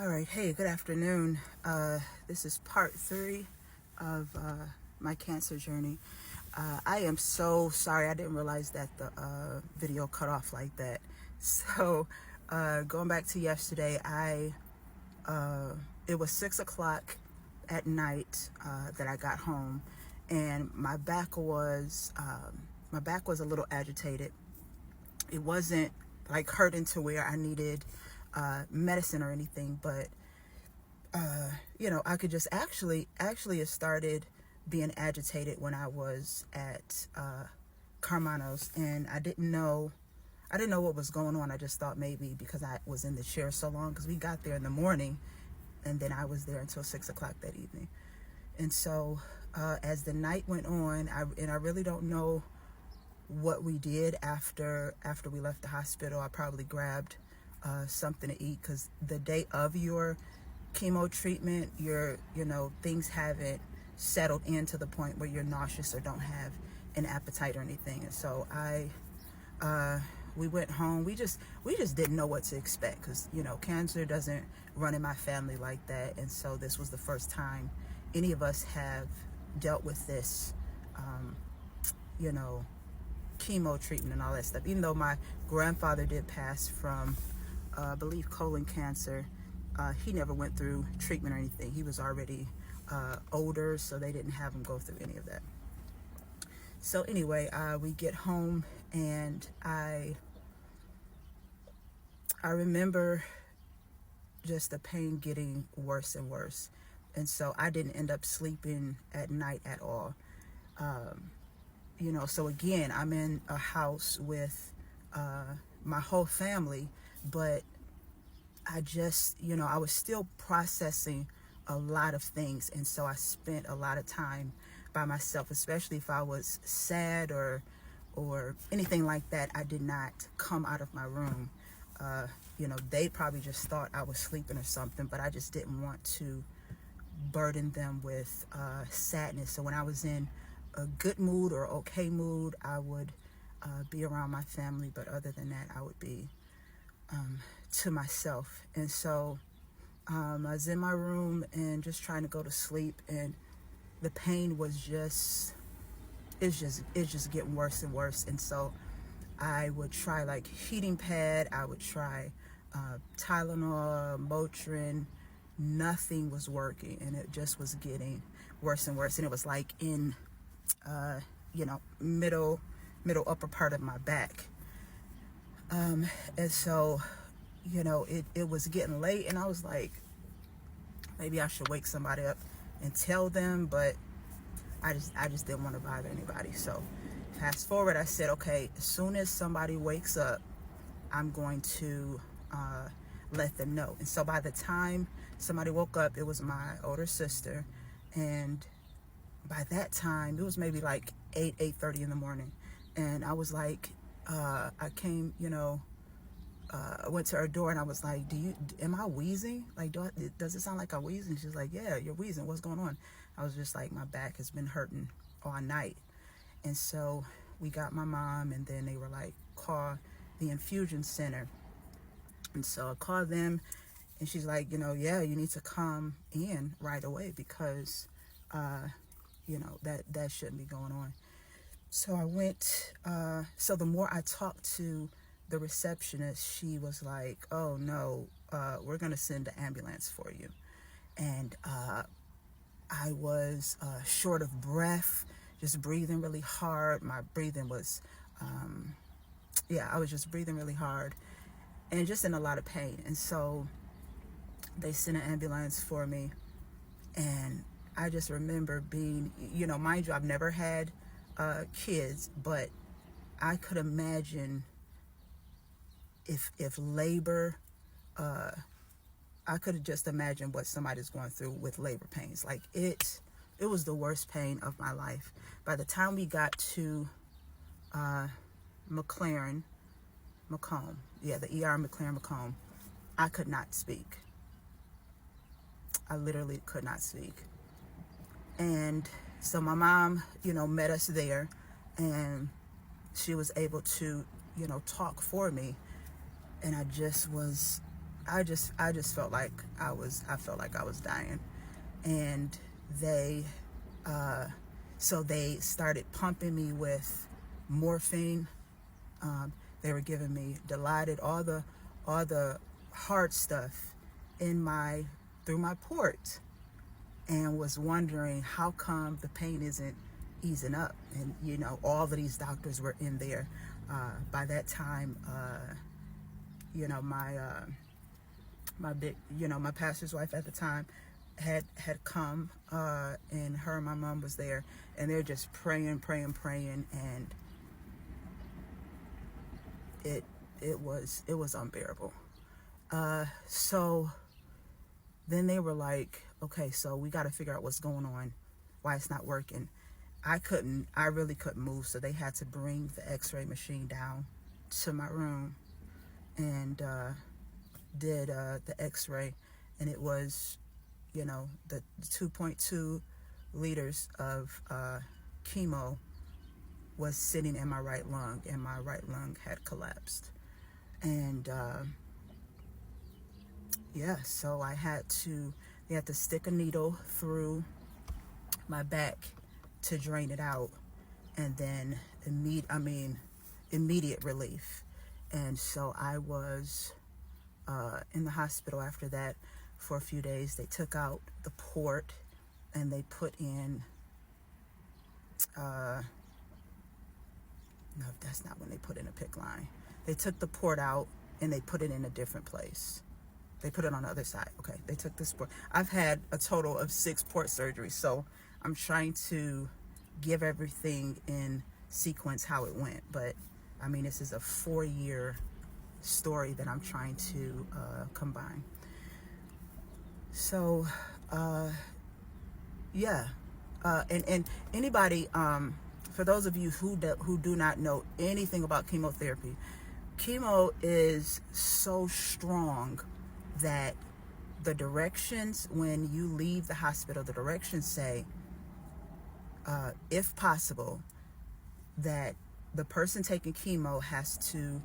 All right, hey, good afternoon. This is part 3 of my cancer journey. I am so sorry. I didn't realize that the video cut off like that. So, going back to yesterday, it was 6 o'clock at night that I got home, and my back was a little agitated. It wasn't like hurting to where I needed medicine or anything, but I could just actually it started being agitated when I was at Carmano's, and I didn't know what was going on. I just thought maybe because I was in the chair so long, because we got there in the morning, and then I was there until 6 o'clock that evening. And so as the night went on, I really don't know what we did after we left the hospital. I probably grabbed something to eat, because the day of your chemo treatment, things haven't settled in to the point where you're nauseous or don't have an appetite or anything. And so we went home. We just didn't know what to expect, because cancer doesn't run in my family like that. And so this was the first time any of us have dealt with this chemo treatment and all that stuff. Even though my grandfather did pass from I believe colon cancer, he never went through treatment or anything. He was already older, so they didn't have him go through any of that. So anyway, we get home, and I remember just the pain getting worse and worse. And so I didn't end up sleeping at night at all. So again, I'm in a house with my whole family, but I just, I was still processing a lot of things. And so I spent a lot of time by myself, especially if I was sad or anything like that. I did not come out of my room. They probably just thought I was sleeping or something, but I just didn't want to burden them with sadness. So when I was in a good mood or okay mood, I would be around my family. But other than that, I would be to myself. And so I was in my room and just trying to go to sleep, and the pain was it's just getting worse and worse. And so I would try like heating pad, I would try Tylenol, Motrin. Nothing was working, and it just was getting worse and worse. And it was like in middle upper part of my back. And so it was getting late, and I was like, maybe I should wake somebody up and tell them, but I just didn't want to bother anybody. So fast forward, I said, okay, as soon as somebody wakes up, I'm going to let them know. And so by the time somebody woke up, it was my older sister, and by that time it was maybe like 8:30 in the morning. And I was like, I came, I went to her door, and I was like, am I wheezing? Like, does it sound like I'm wheezing? She's like, yeah, you're wheezing. What's going on? I was just like, my back has been hurting all night. And so we got my mom, and then they were like, call the infusion center. And so I called them, and she's like, yeah, you need to come in right away, because, that shouldn't be going on. So I went, so the more I talked to the receptionist, she was like, oh no, we're going to send an ambulance for you. And I was short of breath, just breathing really hard. My breathing was, I was just breathing really hard and just in a lot of pain. And so they sent an ambulance for me. And I just remember being, mind you, I've never had kids, but I could imagine if labor, I could just imagine what somebody's going through with labor pains. Like it was the worst pain of my life. By the time we got to Macomb, the ER Macomb, I could not speak. I literally could not speak. And so my mom, met us there, and she was able to, talk for me. And I I just felt like I felt like I was dying. And they so they started pumping me with morphine. They were giving me Dilaudid, all the hard stuff through my port, and was wondering how come the pain isn't easing up. And all of these doctors were in there. By that time, my pastor's wife at the time had come, and her and my mom was there, and they're just praying, and it was unbearable. So then they were like, okay, so we got to figure out what's going on, why it's not working. I really couldn't move, so they had to bring the x-ray machine down to my room and did the x-ray, and it was, the 2.2 liters of chemo was sitting in my right lung, and my right lung had collapsed. And so they had to stick a needle through my back to drain it out, and then immediate relief. And so I was in the hospital after that for a few days. They took out the port and they put in no, that's not when they put in a PICC line. They took the port out and they put it in a different place. They put it on the other side. Okay, they took this port. I've had a total of 6 port surgeries, so I'm trying to give everything in sequence how it went. But this is a 4-year story that I'm trying to combine. So and anybody, for those of you who do not know anything about chemotherapy, chemo is so strong that the directions, when you leave the hospital, the directions say, if possible, that the person taking chemo has to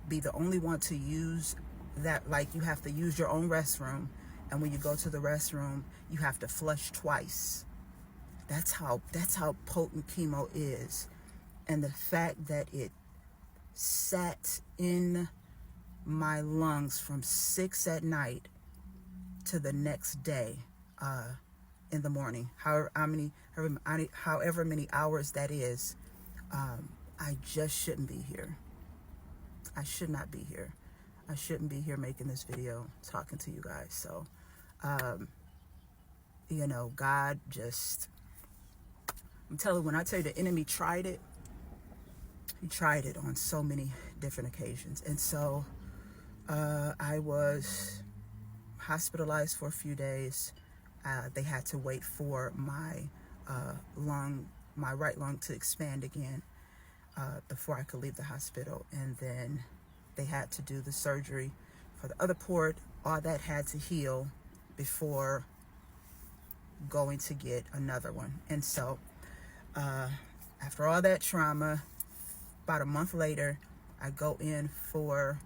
be the only one to use that, like you have to use your own restroom, and when you go to the restroom, you have to flush twice. That's how potent chemo is. And the fact that it sat in my lungs from 6 at night to the next day in the morning, however many hours that is, I just shouldn't be here. I should not be here. I shouldn't be here making this video, talking to you guys. So, God just, I'm telling you, when I tell you the enemy tried it, he tried it on so many different occasions. And so I was hospitalized for a few days. They had to wait for my right lung to expand again before I could leave the hospital. And then they had to do the surgery for the other port. All that had to heal before going to get another one. And so after all that trauma, about a month later, I go in for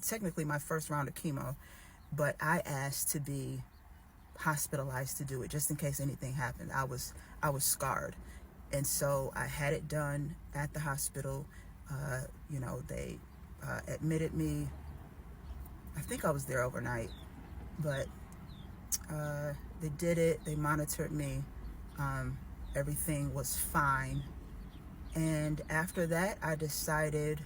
technically my first round of chemo, but I asked to be hospitalized to do it just in case anything happened. I was scarred, and so I had it done at the hospital. They admitted me. I think I was there overnight, but they did it. They monitored me. Everything was fine. And after that, I decided,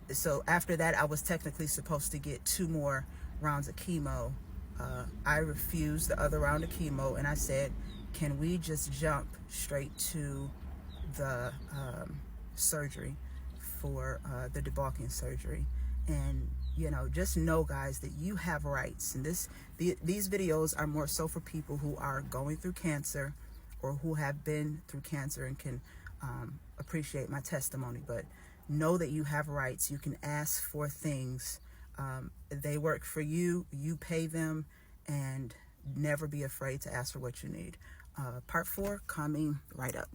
so after that, I was technically supposed to get 2 more rounds of chemo. I refused the other round of chemo, and I said, can we just jump straight to the surgery for the debulking surgery? And just know, guys, that you have rights. And these videos are more so for people who are going through cancer or who have been through cancer and can appreciate my testimony. But know that you have rights. You can ask for things. They work for you. You pay them, and never be afraid to ask for what you need. Part 4 coming right up.